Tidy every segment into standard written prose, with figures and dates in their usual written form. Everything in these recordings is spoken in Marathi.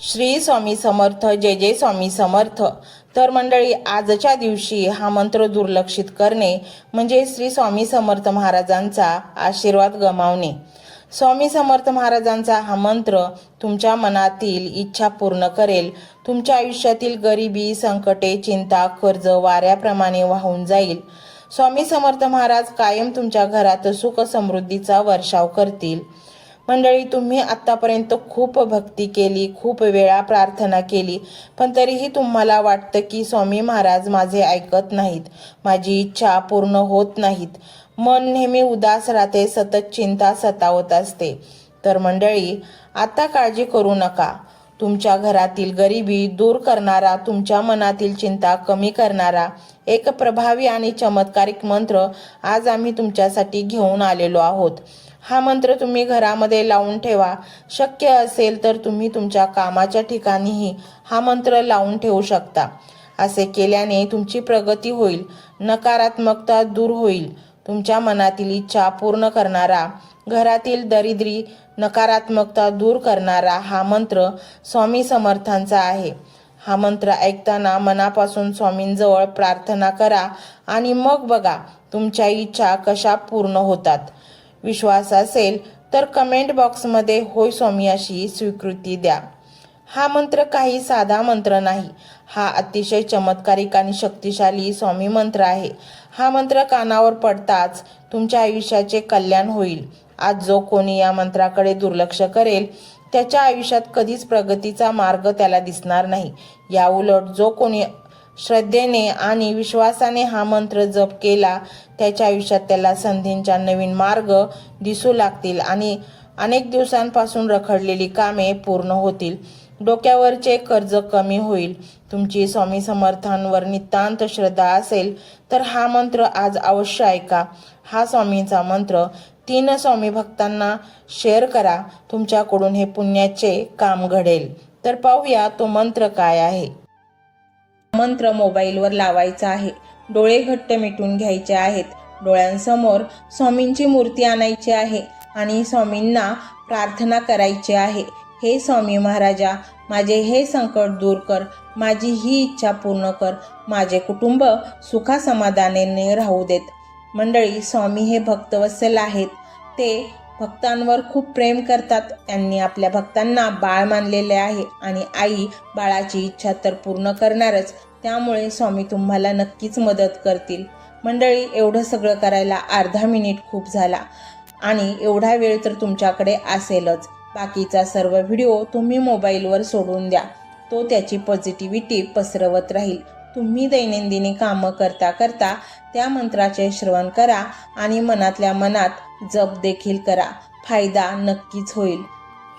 श्री स्वामी समर्थ. जय जय स्वामी समर्थ. तर मंडळी, आजच्या दिवशी हा मंत्र दुर्लक्षित करणे म्हणजे श्री स्वामी समर्थ महाराजांचा आशीर्वाद गमावणे. स्वामी समर्थ महाराजांचा हा मंत्र तुमच्या मनातील इच्छा पूर्ण करेल. तुमच्या आयुष्यातील गरिबी, संकटे, चिंता, कर्ज वाऱ्याप्रमाणे वाहून जाईल. स्वामी समर्थ महाराज कायम तुमच्या घरात सुख समृद्धीचा वर्षाव करतील. मंडळी, तुम्ही आतापर्यंत खूप भक्ती केली, खूप वेळा प्रार्थना केली, पण तरीही तुम्हाला वाटतं की स्वामी महाराज माझे ऐकत नाहीत, माझी इच्छा पूर्ण होत नाहीत. मन नेहमी उदास राहते, सतत चिंता सतावत असते. तर मंडळी, आता काळजी करू नका. तुमच्या घरातील गरिबी दूर करणारा, तुमच्या मनातील चिंता कमी करणारा एक प्रभावी आणि चमत्कारिक मंत्र आज आम्ही तुमच्यासाठी घेऊन आलेलो आहोत. हा मंत्र तुम्ही घरामध्ये लावून ठेवा. शक्य असेल तर तुम्ही तुमच्या कामाच्या ठिकाणीही हा मंत्र लावून ठेवू शकता. असे केल्याने तुमची प्रगती होईल, नकारात्मकता दूर होईल. तुमच्या मनातील इच्छा पूर्ण करणारा, घरातील दरिद्री, नकारात्मकता दूर करणारा हा मंत्र स्वामी समर्थांचा आहे. हा मंत्र ऐकताना मनापासून स्वामींजवळ प्रार्थना करा आणि मग बघा तुमच्या इच्छा कशा पूर्ण होतात. विश्वास असेल तर कमेंट बॉक्समध्ये होय स्वामी अशी स्वीकृती द्या. हा मंत्र काही साधा मंत्र नाही. हा अतिशय चमत्कारिक आणि शक्तिशाली स्वामी मंत्र आहे. हा मंत्र कानावर पडताच तुमच्या आयुष्याचे कल्याण होईल. आज जो कोणी या मंत्राकडे दुर्लक्ष करेल त्याच्या आयुष्यात कधीच प्रगतीचा मार्ग त्याला दिसणार नाही. या उलट जो कोणी श्रद्धेने आणि विश्वासाने हा मंत्र जप केला त्याच्या आयुष्यात त्याला संधींच्या नवीन मार्ग दिसू लागतील आणि अनेक दिवसांपासून रखडलेली कामे पूर्ण होतील. डोक्यावरचे कर्ज कमी होईल. तुमची स्वामी समर्थांवर नितांत श्रद्धा असेल तर हा मंत्र आज अवश्य ऐका. हा स्वामींचा मंत्र 3 स्वामी भक्तांना शेअर करा. तुमच्याकडून हे पुण्याचे काम घडेल. तर पाहूया तो मंत्र काय आहे. मंत्र मोबाईलवर लावायचा आहे. डोळे घट्ट मिटून घ्यायचे आहेत. डोळ्यांसमोर स्वामींची मूर्ती आणायची आहे आणि स्वामींना प्रार्थना करायची आहे. हे स्वामी महाराजा, माझे हे संकट दूर कर, माझी ही इच्छा पूर्ण कर, माझे कुटुंब सुखासमाधानाने राहू देत. मंडळी, स्वामी हे भक्तवत्सल आहेत. ते भक्तांवर खूप प्रेम करतात. त्यांनी आपल्या भक्तांना बाळ मानलेले आहे आणि आई बाळाची इच्छा तर पूर्ण करणारच. त्यामुळे स्वामी तुम्हाला नक्कीच मदत करतील. मंडळी, एवढं सगळं करायला अर्धा मिनिट खूप झाला आणि एवढा वेळ तर तुमच्याकडे असेलच. बाकीचा सर्व व्हिडिओ तुम्ही मोबाईलवर सोडून द्या. तो त्याची पॉझिटिव्हिटी पसरवत राहील. तुम्ही दैनंदिनी कामं करता करता त्या मंत्राचे श्रवण करा आणि मनातल्या मनात जप देखील करा. फायदा नक्कीच होईल.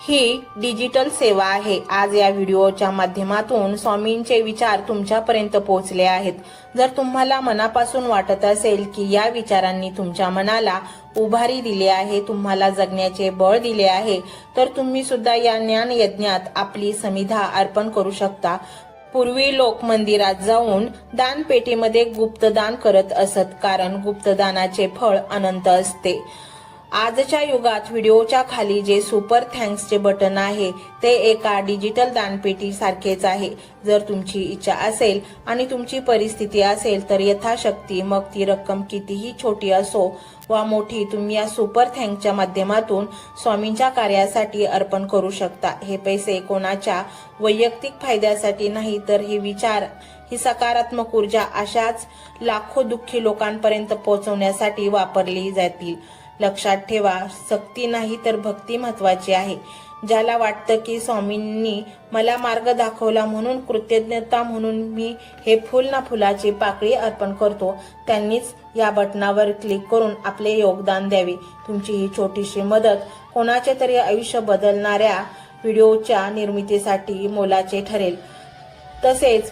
ही डिजिटल सेवा आहे. आज या व्हिडिओच्या माध्यमातून स्वामींचे विचार तुमच्यापर्यंत पोहोचले आहेत. जर तुम्हाला मनापासून वाटत असेल की या विचारांनी तुमच्या मनाला उभारी दिली आहे, तुम्हाला जगण्याचे बळ दिले आहे, तर तुम्ही सुद्धा या ज्ञान यज्ञात आपली समिधा अर्पण करू शकता. पूर्वी लोक मंदिरात जाऊन दानपेटीमध्ये गुप्तदान करत असत, कारण गुप्तदानाचे फळ अनंत असते. आजच्या युगात व्हिडिओच्या खाली जे सुपर थँक्सचे बटन आहे ते एका डिजिटल दानपेटी सारखेच आहे. जर तुमची इच्छा असेल आणि तुमची परिस्थिती असेल तर यथाशक्ती, मग ती रक्कम कितीही छोटी असो वा मोठी, तुम्ही या सुपर थँक्सच्या माध्यमातून स्वामींच्या कार्यासाठी अर्पण करू शकता. हे पैसे कोणाच्या वैयक्तिक फायद्यासाठी नाही, तर हे विचार, ही सकारात्मक ऊर्जा अशाच लाखो दुःखी लोकांपर्यंत पोहोचवण्यासाठी वापरली जातील. लक्षात ठेवा, सक्ती नाही तर भक्ती महत्वाची आहे. ज्याला वाटतं की स्वामींनी मला मार्ग दाखवला म्हणून कृतज्ञता म्हणून मी हे फुल ना फुलाची पाकळी अर्पण करतो, त्यांनीच या बटनावर क्लिक करून आपले योगदान द्यावे. तुमची ही छोटीशी मदत कोणाचे तरी आयुष्य बदलणाऱ्या व्हिडिओच्या निर्मितीसाठी मोलाचे ठरेल. तसेच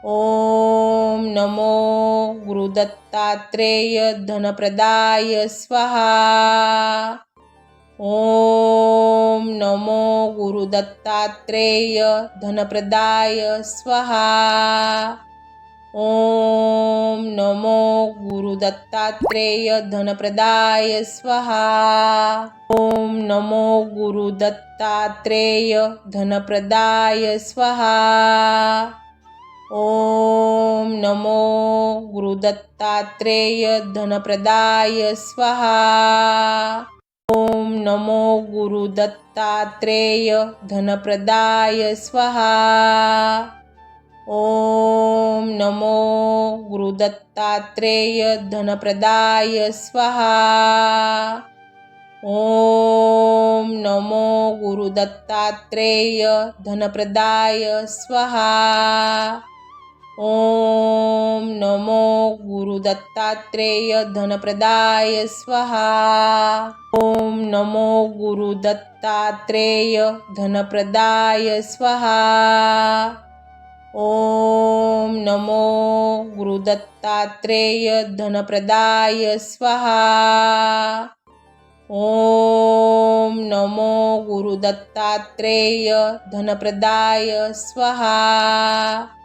ओम नमो गुरुदत्तात्रेय धनप्रदाय स्वाहा। ओम नमो गुरुदत्तात्रेय धनप्रदाय स्वाहा। ओम नमो गुरुदत्तात्रेय धनप्रदाय स्वाहा। ओम नमो गुरुदत्तात्रेय धनप्रदाय स्वाहा। ओम नमो गुरुदत्तात्रेय धनप्रदाय स्वाहा। ओम नमो गुरुदत्तात्रेय धनप्रदाय स्वाहा। ओम नमो गुरुदत्तात्रेय धनप्रदाय स्वाहा। ओम नमो गुरुदत्तात्रेय धनप्रदाय स्वाहा। ओम नमो गुरुदत्तात्रेय धनप्रदाय स्वाहा। ओम नमो गुरुदत्तात्रेय धनप्रदाय स्वाहा। ओम नमो गुरुदत्तात्रेय धनप्रदाय स्वाहा। ओम नमो गुरुदत्तात्रेय धनप्रदाय स्वाहा।